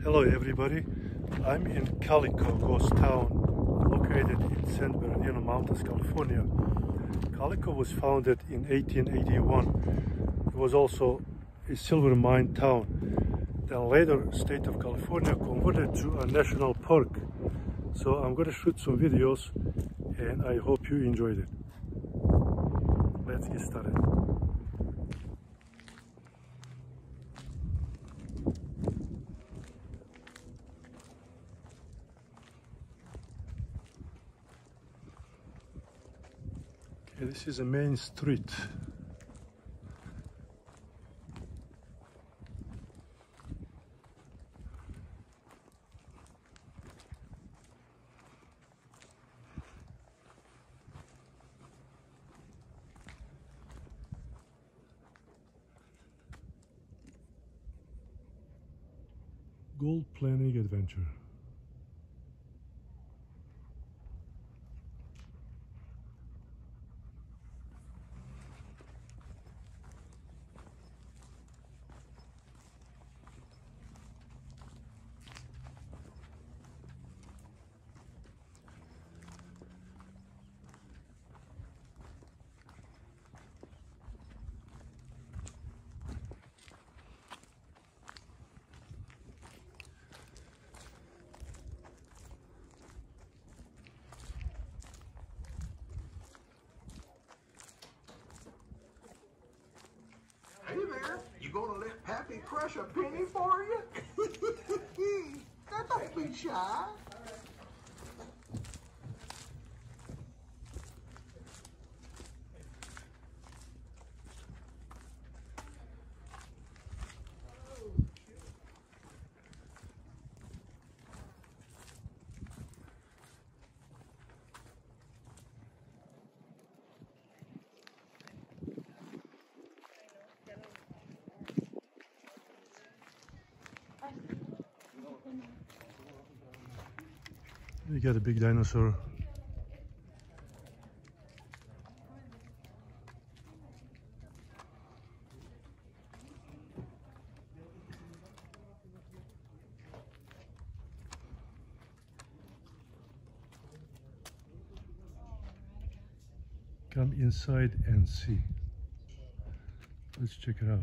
Hello everybody, I'm in Calico, ghost town located in San Bernardino Mountains, California. Calico was founded in 1881. It was also a silver mine town. Then later, state of California converted to a national park. So I'm going to shoot some videos and I hope you enjoyed it. Let's get started. Okay, this is a main street. Gold planning adventure. Hey there, you gonna let Pappy crush a penny for you? Now don't be shy. You got a big dinosaur. Come inside and see. Let's check it out.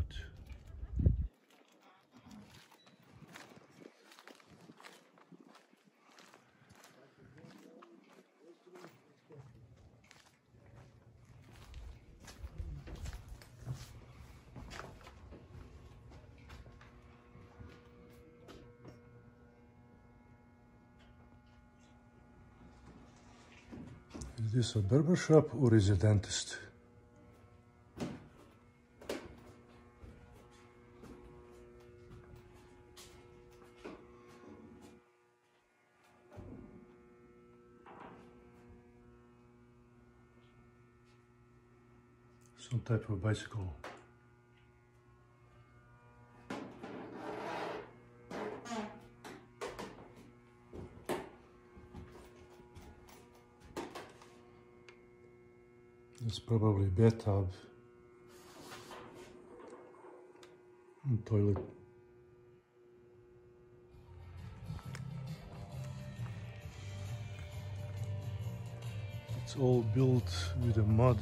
Is this a barber shop or is it a dentist? Some type of bicycle. It's probably a bathtub and toilet. It's all built with a mud.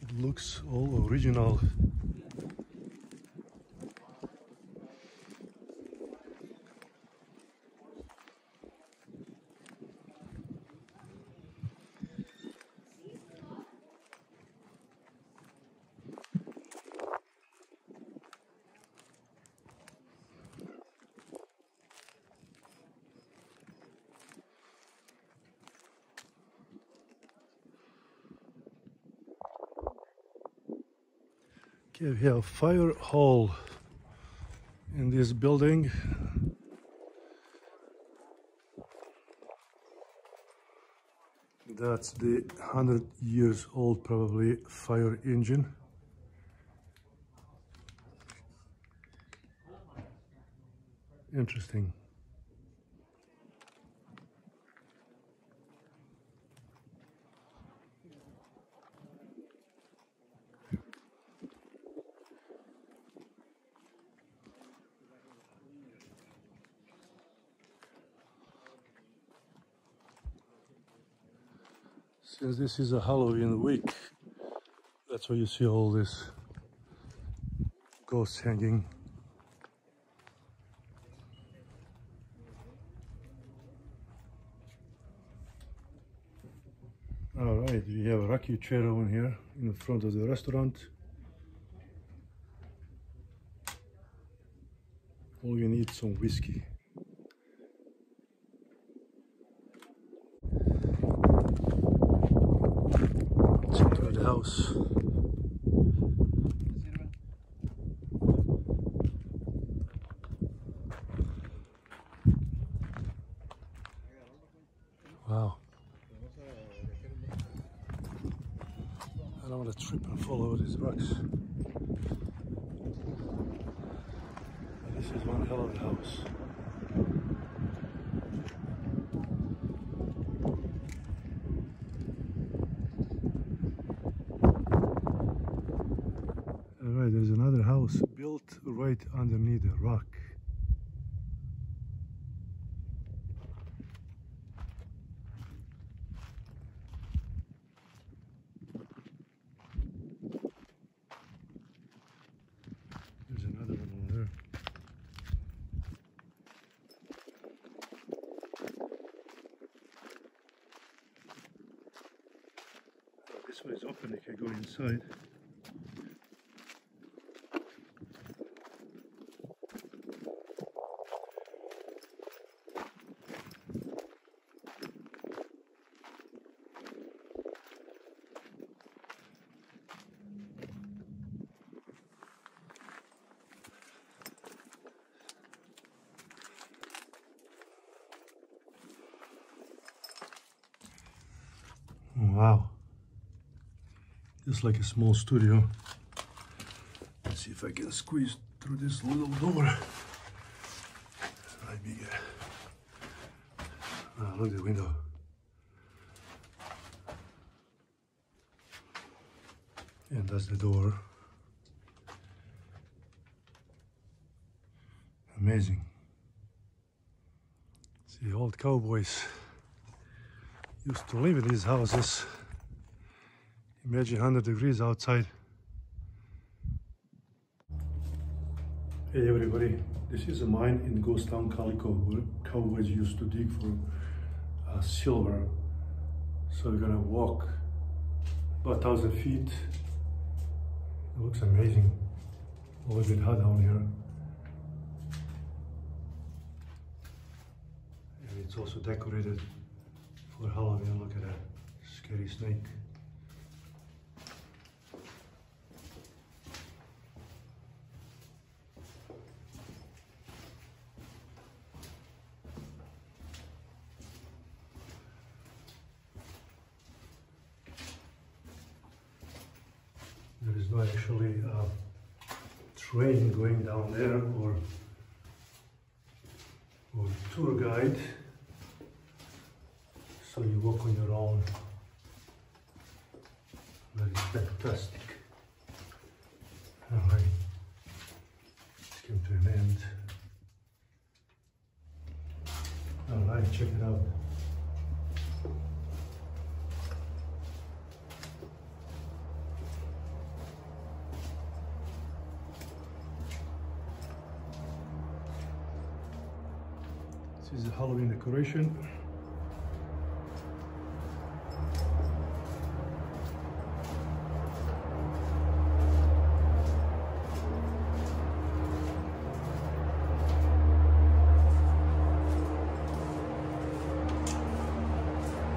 It looks all original. Okay, we have a fire hall in this building. That's the 100 years old probably fire engine. Interesting. Since this is a Halloween week, that's why you see all this ghosts hanging. All right, we have a rocking chair over here in front of the restaurant. All we need is some whiskey. Let's enter the house. Wow. I don't want to trip and fall over these rocks. And this is one hell of a house. Alright, there's another house built right underneath the rock. There's another one over there. This one is open, you can go inside. Wow, just like a small studio. Let's see if I can squeeze through this little door. Might be good. Look at the window. And that's the door. Amazing. See, old cowboys used to live in these houses. Imagine 100 degrees outside. Hey everybody, this is a mine in ghost town Calico where cowboys used to dig for silver. So we're gonna walk about 1,000 feet. It looks amazing. A little bit hot down here. And it's also decorated for Halloween. Look at that scary snake. There is no actually train going down there or tour guide. So you walk on your own. Very fantastic. Alright, it's come to an end. Alright, check it out. This is a Halloween decoration.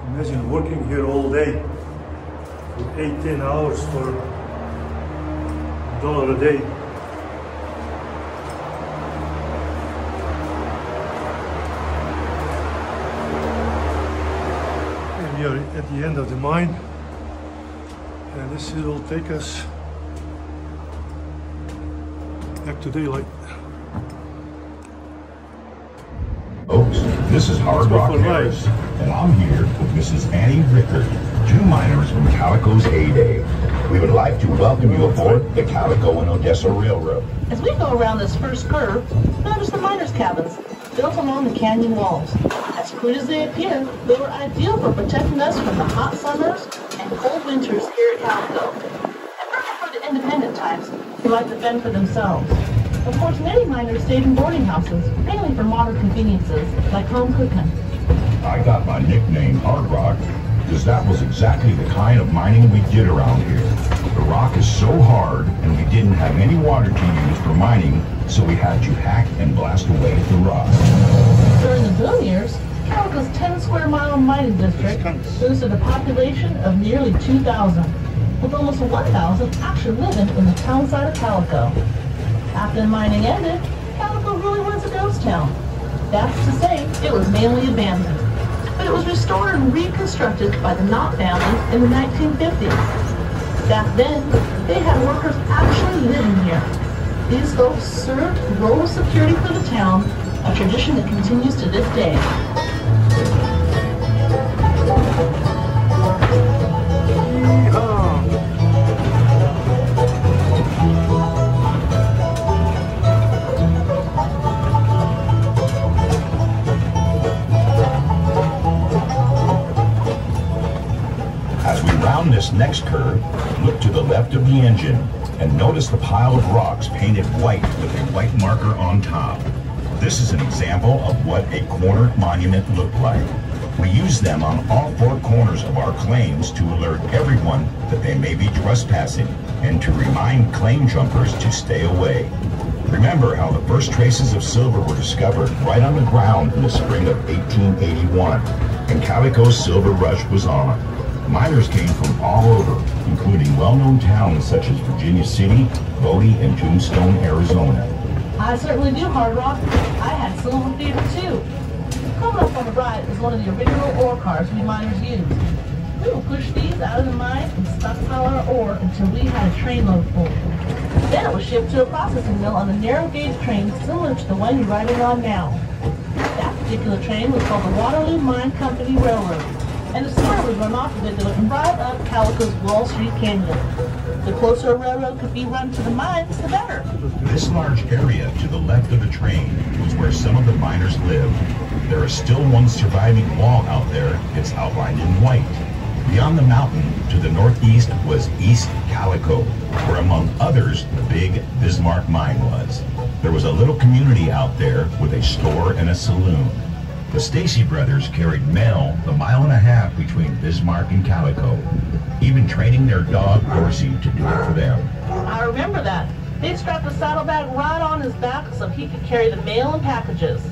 Imagine working here all day for 8-10 hours for $1 a day. And we are at the end of the mine, and this will take us back to daylight. Folks, this is Hard Rock Harris, and I'm here with Mrs. Annie Rickard, two miners from Calico's heyday. We would like to welcome you aboard the Calico and Odessa Railroad. As we go around this first curve, notice the miners' cabins built along the canyon walls. As crude as they appear, they were ideal for protecting us from the hot summers and cold winters here at Calico. And perfect for the independent types who like to fend for themselves. Of course, many miners stayed in boarding houses, mainly for modern conveniences, like home cooking. I got my nickname Hard Rock because that was exactly the kind of mining we did around here. The rock is so hard, and we didn't have any water to use for mining, so we had to hack and blast away the rock. During the boom years, Calico's 10 square mile mining district boasted a population of nearly 2,000, with almost 1,000 actually living in the town side of Calico. After the mining ended, Calico really was a ghost town. That's to say, it was mainly abandoned. But it was restored and reconstructed by the Knott family in the 1950s. Back then, they had workers actually living here. These folks served the role of security for the town, a tradition that continues to this day. Round this next curve, look to the left of the engine and notice the pile of rocks painted white with a white marker on top. This is an example of what a corner monument looked like. We use them on all four corners of our claims to alert everyone that they may be trespassing and to remind claim jumpers to stay away. Remember how the first traces of silver were discovered right on the ground in the spring of 1881, and Calico's silver rush was on. Miners came from all over, including well-known towns such as Virginia City, Bodie, and Tombstone, Arizona. I certainly do, Hard Rock. I had silver fever too. Coming up on the right is one of the original ore cars we miners used. We would push these out of the mine and stockpile our ore until we had a trainload full. Then it was shipped to a processing mill on a narrow gauge train similar to the one you're riding on now. That particular train was called the Waterloo Mine Company Railroad, and the spur would run off of it that would right up Calico's Wall Street Canyon. The closer a railroad could be run to the mines, the better. This large area to the left of the train was where some of the miners lived. There is still one surviving wall out there. It's outlined in white. Beyond the mountain to the northeast was East Calico, where among others the big Bismarck mine was. There was a little community out there with a store and a saloon. The Stacy brothers carried mail the 1.5 miles between Bismarck and Calico, even training their dog Dorsey to do it for them. I remember that. They strapped a saddlebag right on his back so he could carry the mail and packages.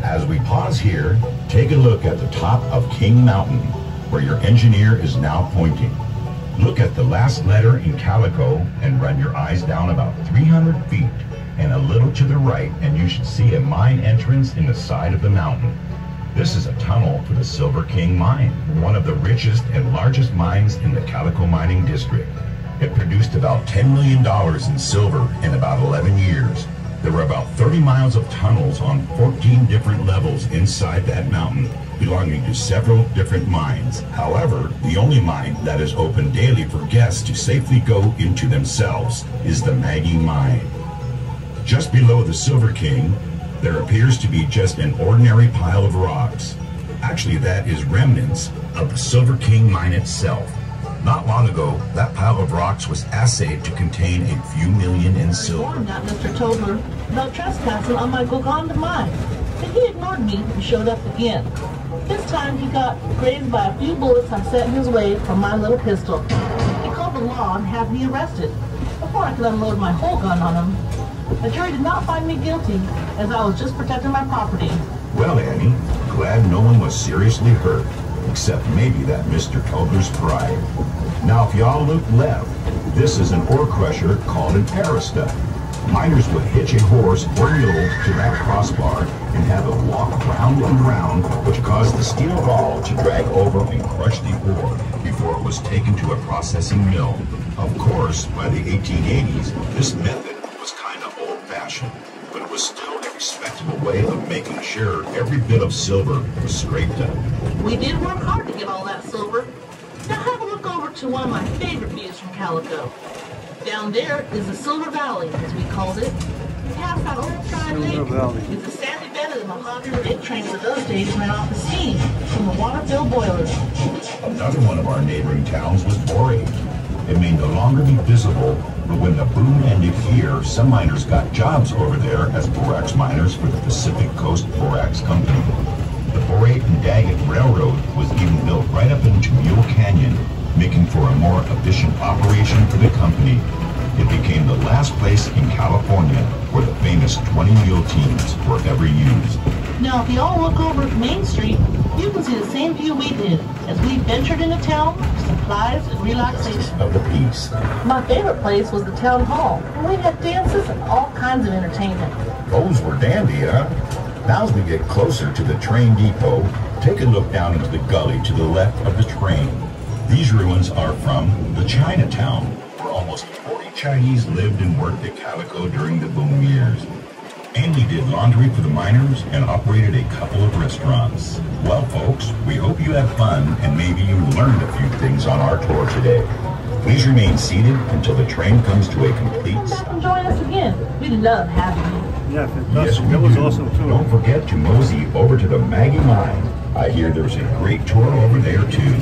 As we pause here, take a look at the top of King Mountain, where your engineer is now pointing. Look at the last letter in Calico and run your eyes down about 300 feet and a little to the right, and you should see a mine entrance in the side of the mountain. This is a tunnel for the Silver King Mine, one of the richest and largest mines in the Calico mining district. It produced about $10 million in silver in about 11 years. There were about 30 miles of tunnels on 14 different levels inside that mountain, belonging to several different mines. However, the only mine that is open daily for guests to safely go into themselves is the Maggie Mine. Just below the Silver King, there appears to be just an ordinary pile of rocks. Actually, that is remnants of the Silver King mine itself. Not long ago, that pile of rocks was assayed to contain a few million in silver. I warned that Mr. Tobler about trespassing on my Golconda mine, but he ignored me and showed up again. This time he got grazed by a few bullets I set in his way from my little pistol. He called the law and had me arrested before I could unload my whole gun on him. The jury did not find me guilty, as I was just protecting my property. Well, Annie, glad no one was seriously hurt, except maybe that Mr. Tobler's pride. Now, if y'all look left, This is an ore crusher called an arista. Miners would hitch a horse or mule to that crossbar and have it walk round and round, which caused the steel ball to drag over and crush the ore before it was taken to a processing mill. Of course, by the 1880s, this method was kind of old-fashioned, but it was still a respectable way of making sure every bit of silver was scraped up. We did work hard to get all that silver. Now have a look over to one of my favorite views from Calico. Down there is the Silver Valley, as we called it. Past that old dry lake is a sandy bed of the mahogany rig trains of those days ran off the steam from the water-filled boilers. Another one of our neighboring towns was Borate. It may no longer be visible, but when the boom ended here, some miners got jobs over there as borax miners for the Pacific Coast Borax Company. The Borate and Daggett Railroad was even built right up into Mule Canyon, making for a more efficient operation for the company. It became the last place in California where the famous 20 mule teams were ever used. Now, if you all look over at Main Street, you can see the same view we did as we ventured into town for supplies and relaxation. Of the peace. My favorite place was the town hall, where we had dances and all kinds of entertainment. Those were dandy, huh? Now as we get closer to the train depot, take a look down into the gully to the left of the train. These ruins are from the Chinatown, where almost 40 Chinese lived and worked at Calico during the boom years. Mainly did laundry for the miners and operated a couple of restaurants. Well, folks, we hope you had fun and maybe you learned a few things on our tour today. Please remain seated until the train comes to a complete Come back stop. and join us again. We love having you. Yeah, Yes, that was awesome too. Don't forget to mosey over to the Maggie Mine. I hear there's a great tour over there too.